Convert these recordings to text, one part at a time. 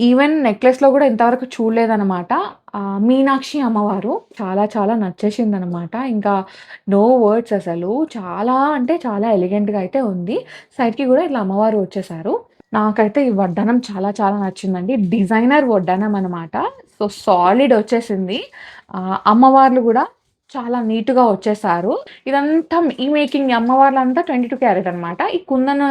Even నెక్లెస్‌లో గూడా ఇంతవరకు చూడలేదనమాట. మీనాక్షి అమ్మవారు చాలా చాలా నచ్చేసిందనమాట. ఇంకా నో వర్డ్స్ అసలు. చాలా అంటే చాలా ఎలిగెంట్‌గా అయితే ఉంది. సైడ్‌కి గూడా ఇట్లా అమ్మవారు వచ్చేసారు. నాకైతే ఈ వడ్డానం చాలా చాలా నచ్చిందండి. డిజైనర్ వడ్డానం అనమాట. సో, సాలిడ్ వచ్చేసింది. అమ్మవార్లు గూడా చాలా నీట్‌గా వచ్చేసారు. ఇదంతా ఈ మేకింగ్ అమ్మవార్లంతా 22 క్యారెట్ అనమాట. ఈ కుందన్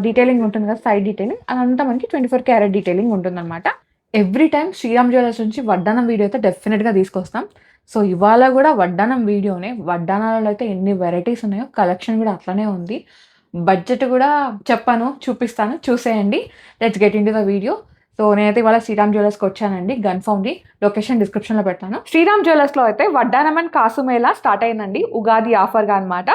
డీటెయిలింగ్ ఉంటుంది కదా! సైడ్ డీటెయిలింగ్ అదంతా మనకి 24 క్యారెట్ డీటెయిలింగ్ ఉంటుందనమాట. ఎవ్రీ టైమ్ శ్రీరామ్ జ్యువెలర్స్ నుంచి వడ్డానం వీడియో అయితే డెఫినిట్‌గా తీసుకొస్తాం. సో, ఇవాళ గూడా వడ్డానం వీడియోనే. వడ్డానాలలో అయితే ఎన్ని వెరైటీస్ ఉన్నాయో కలెక్షన్ గూడా అట్లనే ఉంది. బడ్జెట్ గూడా చెప్పను, చూపిస్తాను. చూసేయండి. Let's get into the video. So, నేనైతే ఇవాళ శ్రీరామ్ జ్యువెలర్స్‌కొచ్చానండి. గన్‌ఫౌండ్‌ది. లొకేషన్ డిస్క్రిప్షన్‌లో పెడతాను. శ్రీరామ్ జ్యువెలర్స్‌లో అయితే వడ్డానం అండ్ కాసు మేళా స్టార్ట్ అయిందండి. ఉగాది ఆఫర్‌గా అనమాట.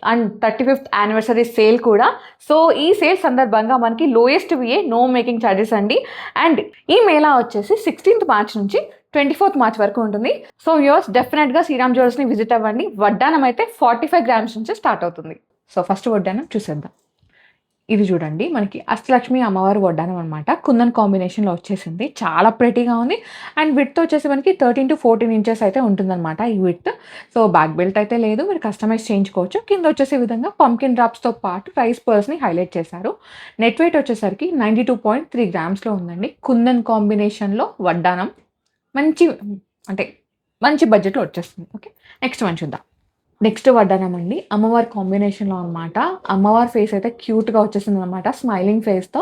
అండ్ 35th యానివర్సరీ సేల్ కూడా. సో, ఈ సేల్ సందర్భంగా మనకి lowest VA no making charges అండి. అండ్ ఈ మేళా వచ్చేసి 16th మార్చ్ నుంచి 24th మార్చ్ వరకు ఉంటుంది. సో, వ్యూవర్స్ డెఫినెట్‌గా శ్రీరామ్ జ్యువెలర్స్‌ని విజిట్ అవ్వండి. వడ్డానం అయితే 45 గ్రామ్స్ నుంచి స్టార్ట్ అవుతుంది. సో, ఫస్ట్ వడ్డానం చూసేద్దాం. ఇది చూడండి మనకి అష్టలక్ష్మి అమ్మవారి వడ్డానం అనమాట. కుందన్ కాంబినేషన్‌లో వచ్చేసింది. చాలా ప్రెటీగా ఉంది. అండ్ విడ్త్ వచ్చేసి మనకి 13-14 ఇంచెస్ అయితే ఉంటుందనమాట ఈ విడ్త్. సో, బ్యాక్ బెల్ట్ అయితే లేదు. మీరు కస్టమైజ్ చేయించుకోవచ్చు. కింద వచ్చేసి ఈ విధంగా పంకిన్ డ్రాప్స్‌తో పాటు రైస్ పర్ల్స్‌ని హైలైట్ చేశారు. నెట్ వెయిట్ వచ్చేసరికి 92.3 గ్రామ్స్‌లో ఉందండి. కుందన్ కాంబినేషన్‌లో వడ్డానం. మంచి అంటే మంచి బడ్జెట్‌లో వచ్చేస్తుంది. ఓకే. నెక్స్ట్ వన్ చూద్దాం. నెక్స్ట్ వడ్డానం అండి. అమ్మవారి కాంబినేషన్‌లో అనమాట. అమ్మవారి ఫేస్ అయితే క్యూట్‌గా వచ్చేసిందనమాట. స్మైలింగ్ ఫేస్‌తో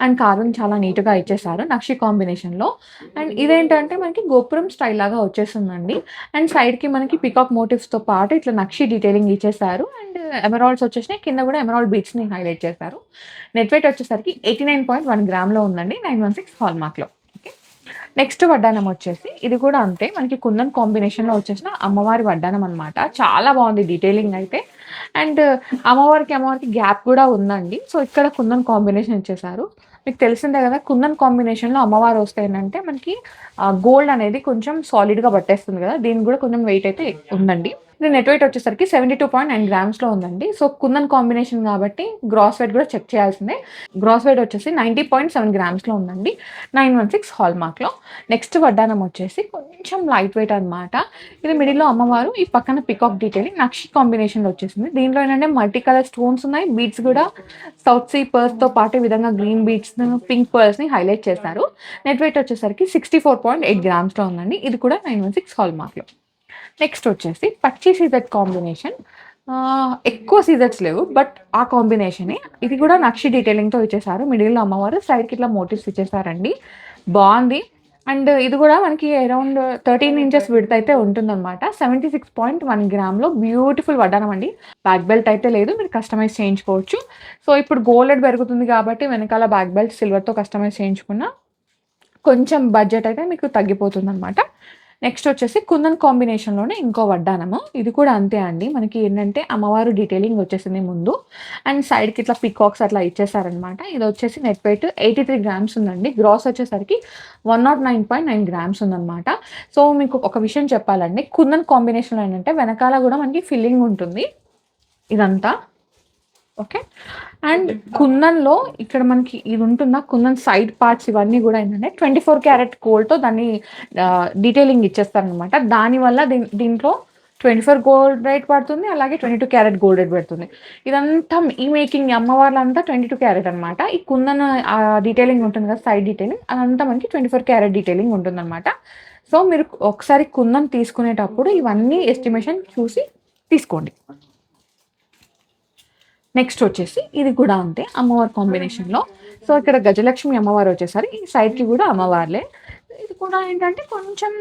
అండ్ కార్వింగ్ చాలా నీట్‌గా ఇచ్చేసారు. నక్షి కాంబినేషన్‌లో. అండ్ ఇదేంటంటే మనకి గోపురం స్టైల్ లాగా వచ్చేసిందండి. అండ్ సైడ్‌కి మనకి పీకాక్ మోటివ్స్‌తో పాటు ఇట్లా నక్షి డీటెయిలింగ్ ఇచ్చేసారు. అండ్ ఎమరాల్డ్స్ వచ్చేసినాయి. కింద కూడా ఎమరాల్డ్ బీడ్స్‌ని హైలైట్ చేశారు. నెట్ వెయిట్ వచ్చేసరికి 89.1 గ్రామ్‌లో ఉందండి. 916 హాల్‌మార్క్‌లో. ఓకే. నెక్స్ట్ వడ్డానం వచ్చేసి ఇది కూడా అంతే. మనకి కుందన్ కాంబినేషన్‌లో వచ్చేసిన అమ్మవారి వడ్డానం అనమాట. చాలా బావుంది డీటెయిలింగ్ అయితే. అండ్ అమ్మవారికి గ్యాప్ కూడా ఉందండి. సో, ఇక్కడ కుందన్ కాంబినేషన్ ఇచ్చేసారు. మీకు తెలిసిందే కదా! కుందన్ కాంబినేషన్‌లో అమ్మవారు వస్తే ఏంటంటే మనకి గోల్డ్ అనేది కొంచెం సాలిడ్‌గా పట్టేస్తుంది కదా! దీనికి కూడా కొంచెం వెయిట్ అయితే ఉందండి. ఇది నెట్ వెయిట్ వచ్చేసరికి 72.9 గ్రామ్స్‌లో ఉందండి. సో, కుందన్ కాంబినేషన్ కాబట్టి గ్రాస్ వెయిట్ కూడా చెక్ చేయాల్సిందే. గ్రాస్ వెయిట్ వచ్చేసి 90.7 గ్రామ్స్‌లో ఉందండి. 916 హాల్‌మార్క్‌లో. నెక్స్ట్ వడ్డానం వచ్చేసి కొంచెం లైట్ వెయిట్ అనమాట. ఇది మిడిల్‌లో అమ్మవారు, ఈ పక్కన పికాక్ డీటెయిలింగ్ నక్షి కాంబినేషన్‌లో వచ్చేసింది. దీంట్లో ఏంటంటే మల్టీ కలర్ స్టోన్స్ ఉన్నాయి. బీడ్స్ కూడా సౌత్ సీ పర్ల్స్‌తో పాటు ఈ విధంగా గ్రీన్ బీడ్స్, పింక్ పర్ల్స్‌ని హైలైట్ చేశారు. నెట్ వెయిట్ వచ్చేసరికి 64.8 గ్రామ్స్‌లో ఉందండి. ఇది కూడా 916 హాల్‌మార్క్‌లో. నెక్స్ట్ వచ్చేసి పచ్చి సీజెడ్ కాంబినేషన్. ఎక్కువ సీజెడ్స్ లేవు. బట్ ఆ కాంబినేషనే. ఇది కూడా నక్షి డీటెయిలింగ్‌తో ఇచ్చేసారు. మిడిల్‌లో అమ్మవారు, సైడ్‌కి ఇట్లా మోటివ్స్ ఇచ్చేసారండి. బావుంది. అండ్ ఇది కూడా మనకి అరౌండ్ 13 ఇంచెస్ విడ్త్ అయితే ఉంటుందనమాట. 76.1 గ్రామ్‌లో బ్యూటిఫుల్ వడ్డానం అండి. బ్యాక్ బెల్ట్ అయితే లేదు. మీరు కస్టమైజ్ చేయించుకోవచ్చు. సో, ఇప్పుడు గోల్డ్ రేట్ పెరుగుతుంది కాబట్టి వెనకాల బ్యాక్ బెల్ట్ సిల్వర్‌తో కస్టమైజ్ చేయించుకున్న కొంచెం బడ్జెట్ అయితే మీకు తగ్గిపోతుందనమాట. నెక్స్ట్ వచ్చేసి కుందన్ కాంబినేషన్‌లోనే ఇంకో వడ్డానము. ఇది కూడా అంతే అండి. మనకి ఏంటంటే అమ్మవారు డీటెయిలింగ్ వచ్చేసింది ముందు. అండ్ సైడ్‌కి ఇట్లా పీకాక్స్ అట్లా ఇచ్చేసారనమాట. ఇది వచ్చేసి నెట్ వెయిట్ 83 గ్రామ్స్ ఉందండి. గ్రాస్ వచ్చేసరికి 109.9 గ్రామ్స్ ఉందనమాట. సో, మీకు ఒక విషయం చెప్పాలండి. కుందన్ కాంబినేషన్‌లో ఏంటంటే వెనకాల కూడా మనకి ఫిల్లింగ్ ఉంటుంది. ఇదంతా. ఓకే. అండ్ కుందన్‌లో ఇక్కడ మనకి ఇది ఉంటుందా? కుందన్ సైడ్ పార్ట్స్ ఇవన్నీ గూడా ఏంటంటే 24 క్యారెట్ గోల్డ్‌తో దాన్ని డీటెయిలింగ్ ఇచ్చేస్తారనమాట. దానివల్ల దీంట్లో 24 గోల్డ్ రేట్ పడుతుంది. అలాగే 22 క్యారెట్ గోల్డ్ రేట్ పడుతుంది. ఇదంతా ఈ మేకింగ్ అమ్మవార్లంతా 22 క్యారెట్ అనమాట. ఈ కుందన్ డీటెయిలింగ్ ఉంటుంది కదా! సైడ్ డీటెయిలింగ్ అదంతా మనకి 24 క్యారెట్ డీటెయిలింగ్ ఉంటుందనమాట. సో, మీరు ఒకసారి కుందన్ తీసుకునేటప్పుడు ఇవన్నీ ఎస్టిమేషన్ చూసి తీసుకోండి. నెక్స్ట్ వచ్చేసి ఇది కూడా అంతే అమ్మవారి కాంబినేషన్‌లో. సో, ఇక్కడ గజలక్ష్మి అమ్మవారు వచ్చేసారు. ఈ సైడ్‌కి కూడా అమ్మవార్లే. ఇది కూడా ఏంటంటే కొంచెం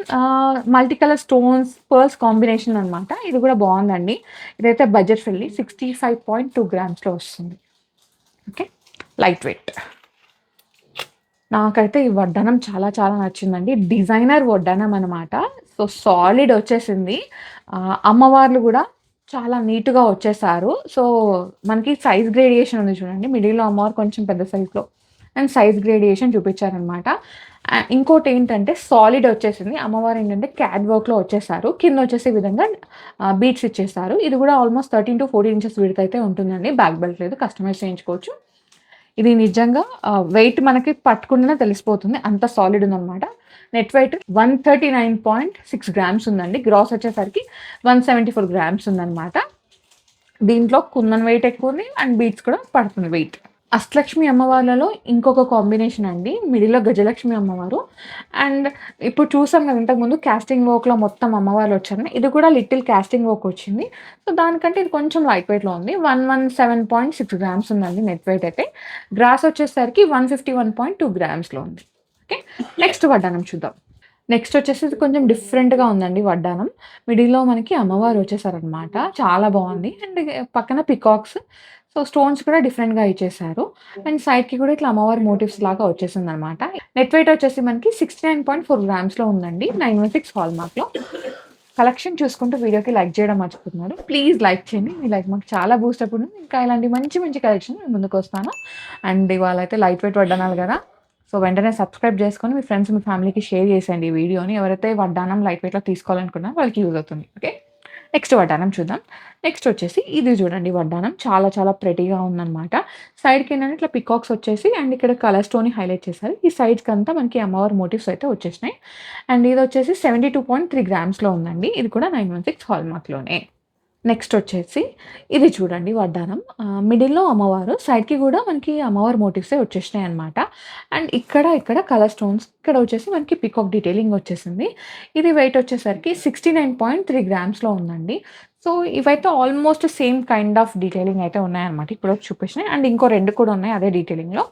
multi colour stones, pearls combination అనమాట. ఇది కూడా బావుందండి. ఇదైతే బడ్జెట్ ఫ్రెండ్లీ 65.2 గ్రామ్స్‌లో వస్తుంది. ఓకే. Light weight. నాకైతే ఈ వడ్డానం చాలా చాలా నచ్చిందండి. డిజైనర్ వడ్డానం అనమాట. సో, సాలిడ్ వచ్చేసింది. అమ్మవార్లు గూడా చాలా నీట్‌గా వచ్చేసారు. సో, మనకి సైజ్ గ్రేడియేషన్ ఉంది చూడండి. మిడిల్‌లో అమ్మవారు కొంచెం పెద్ద సైజ్‌లో అండ్ సైజ్ గ్రేడియేషన్ చూపించారనమాట. ఇంకోటేంటంటే సాలిడ్ వచ్చేసింది. అమ్మవారు ఏంటంటే క్యాట్ వర్క్‌లో వచ్చేసారు. కింద వచ్చేసి ఈ విధంగా బీడ్స్ ఇచ్చేసారు. ఇది కూడా ఆల్మోస్ట్ 13-14 ఇంచెస్ విడ్త్ అయితే ఉంటుందండి. బ్యాక్ బెల్ట్ లేదు. కస్టమైజ్ చేయించుకోవచ్చు. ఇది నిజంగా వెయిట్ మనకి పట్టుకుంటేనే తెలిసిపోతుంది. అంత సాలిడ్ ఉందనమాట. నెట్ వెయిట్ 139.6 గ్రామ్స్ ఉందండి. గ్రాస్ వచ్చేసరికి 174 గ్రామ్స్ ఉందనమాట. దీంట్లో కుందన్ వెయిట్ ఎక్కువ ఉంది అండ్ బీట్స్ కూడా పడుతుంది వెయిట్. అష్టలక్ష్మి అమ్మవార్లలో ఇంకొక కాంబినేషన్ అండి. మిడిల్‌లో గజలక్ష్మి అమ్మవారు. అండ్ ఇప్పుడు చూసాం కదా ఇంతకుముందు కాస్టింగ్ వర్క్‌లో మొత్తం అమ్మవార్లు వచ్చారు. ఇది కూడా లిటిల్ కాస్టింగ్ వర్క్ వచ్చింది. సో, దానికంటే ఇది కొంచెం లైట్ వెయిట్‌లో ఉంది. 117.6 గ్రామ్స్ ఉందండి నెట్ వెయిట్ అయితే. గ్రాస్ వచ్చేసరికి 151.2 గ్రామ్స్‌లో ఉంది. ఓకే. నెక్స్ట్ వడ్డానం చూద్దాం. నెక్స్ట్ వచ్చేసి ఇది కొంచెం డిఫరెంట్‌గా ఉందండి వడ్డానం. మిడిల్‌లో మనకి అమ్మవారు వచ్చేసారనమాట. చాలా బావుంది. అండ్ పక్కన పికాక్స్. సో, స్టోన్స్ కూడా డిఫరెంట్‌గా ఇచ్చేసారు. అండ్ సైడ్‌కి కూడా ఇట్లా అమ్మవారి మోటివ్స్ లాగా వచ్చేసిందనమాట. నెట్ వెయిట్ వచ్చేసి మనకి 69.4 గ్రామ్స్‌లో ఉందండి. 916 హాల్‌మార్క్‌లో. కలెక్షన్ చూసుకుంటూ వీడియోకి లైక్ చేయడం మర్చిపోతున్నారు. ప్లీజ్ లైక్ చేయండి. మీ లైక్ మాకు చాలా బూస్టప్ ఉంది. ఇంకా ఇలాంటి మంచి మంచి కలెక్షన్ మీ ముందుకొస్తాను. అండ్ ఇవాళైతే లైట్ వెయిట్ వడ్డానాలు గదా! సో, వెంటనే సబ్స్క్రైబ్ చేసుకొని మీ ఫ్రెండ్స్, మీ ఫ్యామిలీకి షేర్ చేసేయండి ఈ వీడియోని. ఎవరైతే వడ్డానం లైట్ వెయిట్‌లో తీసుకోవాలనుకున్నారో వాళ్ళకి యూజ్ అవుతుంది. ఓకే. నెక్స్ట్ వడ్డానం చూద్దాం. నెక్స్ట్ వచ్చేసి ఇది చూడండి వడ్డానం. చాలా చాలా ప్రెటీగా ఉందనమాట. సైడ్‌కేంటంటే ఇట్లా పికాక్స్ వచ్చేసి అండ్ ఇక్కడ కలర్స్‌తోని హైలైట్ చేశారు. ఈ సైడ్స్‌కంతా మనకి అమ్మవారి మోటివ్స్ అయితే వచ్చేసినాయి. అండ్ ఇదొచ్చేసి 72.3 గ్రామ్స్‌లో ఉందండి. ఇది కూడా 916 హాల్‌మార్క్‌లోనే. నెక్స్ట్ వచ్చేసి ఇది చూడండి వడ్డానం. మిడిల్‌లో అమ్మవారు, సైడ్‌కి గూడా మనకి అమ్మవారి మోటివ్సే వచ్చేసినాయన్నమాట. అండ్ ఇక్కడ కలర్ స్టోన్స్, ఇక్కడ వచ్చేసి మనకి పీకాక్ డీటెయిలింగ్ వచ్చేసింది. ఇది వెయిట్ వచ్చేసరికి 69.3 గ్రామ్స్‌లో ఉందండి. సో, ఇవైతే almost same kind of detailing అయితే ఉన్నాయన్నమాట. ఇప్పటివరకు చూపించినయి. అండ్ ఇంకో 2 కూడా ఉన్నాయి అదే డీటెయిలింగ్‌లో.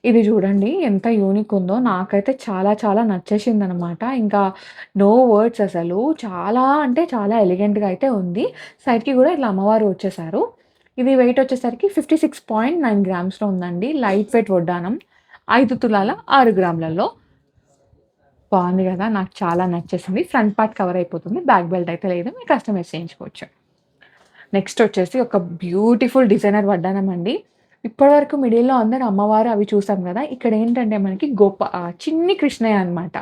ఇది చూడండి ఎంత యూనిక్ ఉందో. నాకైతే చాలా చాలా నచ్చేసిందనమాట. ఇంకా నో వర్డ్స్ అసలు. చాలా అంటే చాలా ఎలిగెంట్‌గా అయితే ఉంది. సైడ్‌కి గూడా ఇట్లా అమ్మవారు వచ్చేసారు. ఇది వెయిట్ వచ్చేసరికి 56.9 గ్రామ్స్‌లో ఉందండి. లైట్ వెయిట్ వడ్డానం. 5 తులాల 6 గ్రాములలో. బావుంది గదా! నాకు చాలా నచ్చేసింది. ఫ్రంట్ పార్ట్ కవర్ అయిపోతుంది. బ్యాక్ బెల్ట్ అయితే లేదు. మీరు కస్టమైజ్ చేయించుకోవచ్చు. నెక్స్ట్ వచ్చేసి ఒక బ్యూటిఫుల్ డిజైనర్ వడ్డానం అండి. ఇప్పటివరకు మిడిల్‌లో అందరూ అమ్మవారు అవి చూసాం గదా! ఇక్కడ ఏంటంటే మనకి చిన్ని కృష్ణయ్య అనమాట.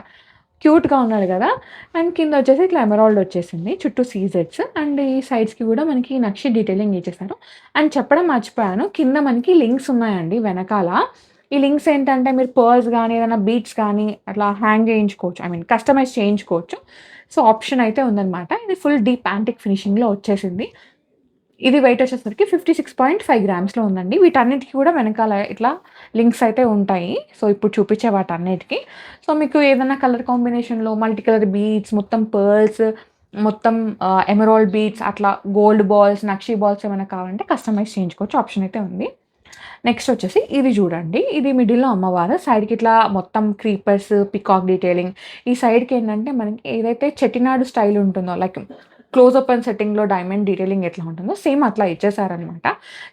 క్యూట్‌గా ఉన్నాడు గదా! అండ్ కింద వచ్చేసి ఇట్లా ఎమరాల్డ్ వచ్చేసింది. చుట్టూ సీజెడ్స్ అండ్ ఈ సైడ్స్‌కి గూడా మనకి నక్షి డీటెయిలింగ్ ఇచ్చేసారు. అండ్ చెప్పడం మర్చిపోయాను. కింద మనకి లింక్స్ ఉన్నాయండి వెనకాల. ఈ లింక్స్ ఏంటంటే మీరు పర్ల్స్ గానీ, ఏదైనా బీడ్స్ కానీ అట్లా హ్యాంగ్ చేయించుకోవచ్చు. ఐ మీన్ కస్టమైజ్ చేయించుకోవచ్చు. సో, ఆప్షన్ అయితే ఉందనమాట. ఇది ఫుల్ డీప్ యాంటిక్ ఫినిషింగ్‌లో వచ్చేసింది. ఇది వెయిట్ వచ్చేసరికి 56.5 గ్రామ్స్‌లో ఉందండి. వీటన్నిటికి కూడా వెనకాల ఇట్లా లింక్స్ అయితే ఉంటాయి. సో, ఇప్పుడు చూపించే వాటన్నిటికి. సో, మీకు ఏదైనా కలర్ కాంబినేషన్‌లో మల్టీ కలర్ బీడ్స్, మొత్తం పర్ల్స్, మొత్తం ఎమరాల్డ్ బీడ్స్ అట్లా గోల్డ్ బాల్స్, నక్షి బాల్స్ ఏమైనా కావాలంటే కస్టమైజ్ చేయించుకోవచ్చు. ఆప్షన్ అయితే ఉంది. నెక్స్ట్ వచ్చేసి ఇది చూడండి. ఇది మిడిల్‌లో అమ్మవారు. సైడ్‌కి ఇట్లా మొత్తం క్రీపర్స్, పీకాక్ డీటెయిలింగ్. ఈ సైడ్‌కి ఏంటంటే మనకి ఏదైతే చెట్టినాడు స్టైల్ ఉంటుందో లైక్ క్లోజ్ ఓపెన్ సెట్టింగ్‌లో డైమండ్ డీటెయిలింగ్ ఎట్లా ఉంటుందో సేమ్ అట్లా ఇచ్చేసారనమాట.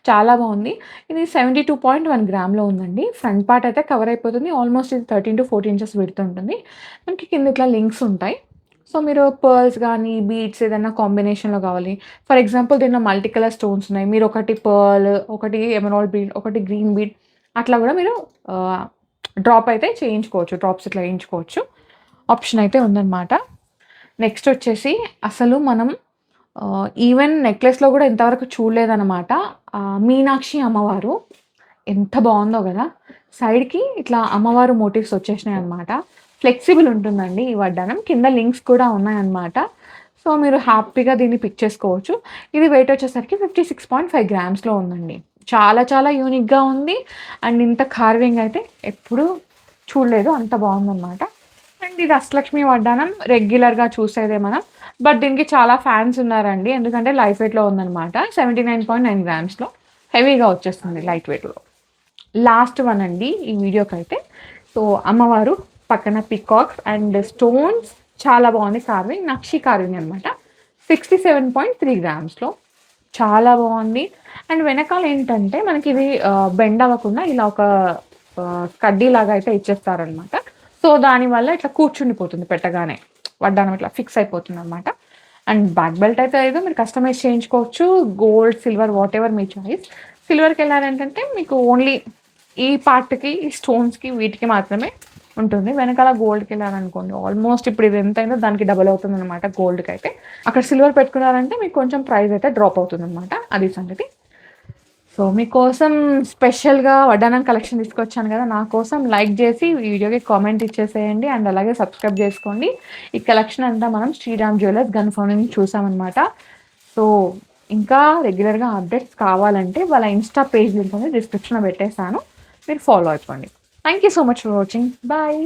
చాలా బావుంది. ఇది 72.1 గ్రామ్‌లో ఉందండి. ఫ్రంట్ పార్ట్ అయితే కవర్ అయిపోతుంది. ఆల్మోస్ట్ ఇది 13-14 ఇంచెస్ విడ్త్ ఉంటుంది. మనకి కింద ఇట్లా లింక్స్ ఉంటాయి. సో, మీరు పర్ల్స్ గానీ, బీడ్స్ ఏదన్నా కాంబినేషన్‌లో కావాలి. ఫర్ ఎగ్జాంపుల్ దీంట్లో మల్టీ కలర్ స్టోన్స్ ఉన్నాయి. మీరు ఒకటి పర్ల్, ఒకటి ఎమరాల్డ్ బీడ్, ఒకటి గ్రీన్ బీడ్ అట్లా గూడా మీరు ఆహ్, డ్రాప్ అయితే చేయించుకోవచ్చు. డ్రాప్స్ ఇట్లా ఏయించుకోవచ్చు. ఆప్షన్ అయితే ఉందనమాట. నెక్స్ట్ వచ్చేసి అసలు మనం ఈవెన్ నెక్లెస్‌లో గూడా ఇంతవరకు చూడలేదనమాట. మీనాక్షి అమ్మవారు ఎంత బావుందో గదా! సైడ్‌కి ఇట్లా అమ్మవారు మోటివ్స్ వచ్చేసినాయన్నమాట. ఫ్లెక్సిబుల్ ఉంటుందండి ఈ వడ్డానం. కింద లింక్స్ కూడా ఉన్నాయన్నమాట. సో, మీరు హ్యాపీగా దీన్ని పిక్ చేసుకోవచ్చు. ఇది వెయిట్ వచ్చేసరికి 56.5 గ్రామ్స్‌లో ఉందండి. చాలా చాలా యూనిక్‌గా ఉంది. అండ్ ఇంత కార్వింగ్ అయితే ఎప్పుడూ చూడలేదు. అంత బావుందన్నమాట. అండ్ ఇది అష్టలక్ష్మి వడ్డానం రెగ్యులర్‌గా చూసేదే మనం. బట్ దీనికి చాలా ఫ్యాన్స్ ఉన్నారండి. ఎందుకంటే లైట్ వెయిట్‌లో ఉందన్నమాట. 79.9 గ్రామ్స్‌లో హెవీగా వచ్చేస్తుంది లైట్ వెయిట్‌లో. లాస్ట్ వన్ అండి ఈ వీడియోకైతే. సో, అమ్మవారు పక్కన పీకాక్స్ అండ్ స్టోన్స్ చాలా బాగుంది కార్వింగ్. నక్షి కార్వింగ్ అనమాట. 67.3 గ్రామ్స్‌లో చాలా బాగుంది. అండ్ వెనకాల ఏంటంటే మనకి ఇది బెండ్ అవ్వకుండా ఇలా ఒక కడ్డీలాగా అయితే ఇచ్చేస్తారనమాట. సో, దానివల్ల ఇట్లా కూర్చుండిపోతుంది పెట్టగానే. వడ్డానం ఇట్లా ఫిక్స్ అయిపోతుందనమాట. అండ్ బ్యాక్ బెల్ట్ అయితే లేదు. మీరు కస్టమైజ్ చేయించుకోవచ్చు. గోల్డ్, సిల్వర్ వాటెవర్ మీ చాయిస్. సిల్వర్‌కెళ్ళారంటంటే మీకు ఓన్లీ ఈ పార్ట్‌కి, ఈ స్టోన్స్‌కి వీటికి మాత్రమే ఉంటుంది. వెనకాల గోల్డ్‌కెళ్ళారనుకోండి ఆల్మోస్ట్ ఇప్పుడు ఇది ఎంతయిందో దానికి డబుల్ అవుతుందనమాట గోల్డ్‌కైతే. అక్కడ సిల్వర్ పెట్టుకున్నారంటే మీకు కొంచెం ప్రైస్ అయితే డ్రాప్ అవుతుందనమాట. అది సంగతి. సో, సో మీకోసం స్పెషల్‌గా వడ్డానం కలెక్షన్ తీసుకొచ్చాను గదా! నా కోసం లైక్ జేసి వీడియోకి కామెంట్ ఇచ్చేసేయండి. అండ్ అలాగే సబ్స్క్రైబ్ జేసుకోండి. ఈ కలెక్షన్ అంతా మనం శ్రీరామ్ జ్యువెలర్స్ గన్‌ఫౌండ్ నుంచి చూసామనమాట. సో ఇంకా రెగ్యులర్‌గా అప్డేట్స్ కావాలంటే వాళ్ళ ఇన్‌స్టా పేజ్ లింక్ ఉంది డిస్క్రిప్షన్‌లో పెట్టేసాను. మీరు ఫాలో అయిపోండి. Thank you so much for watching. Bye.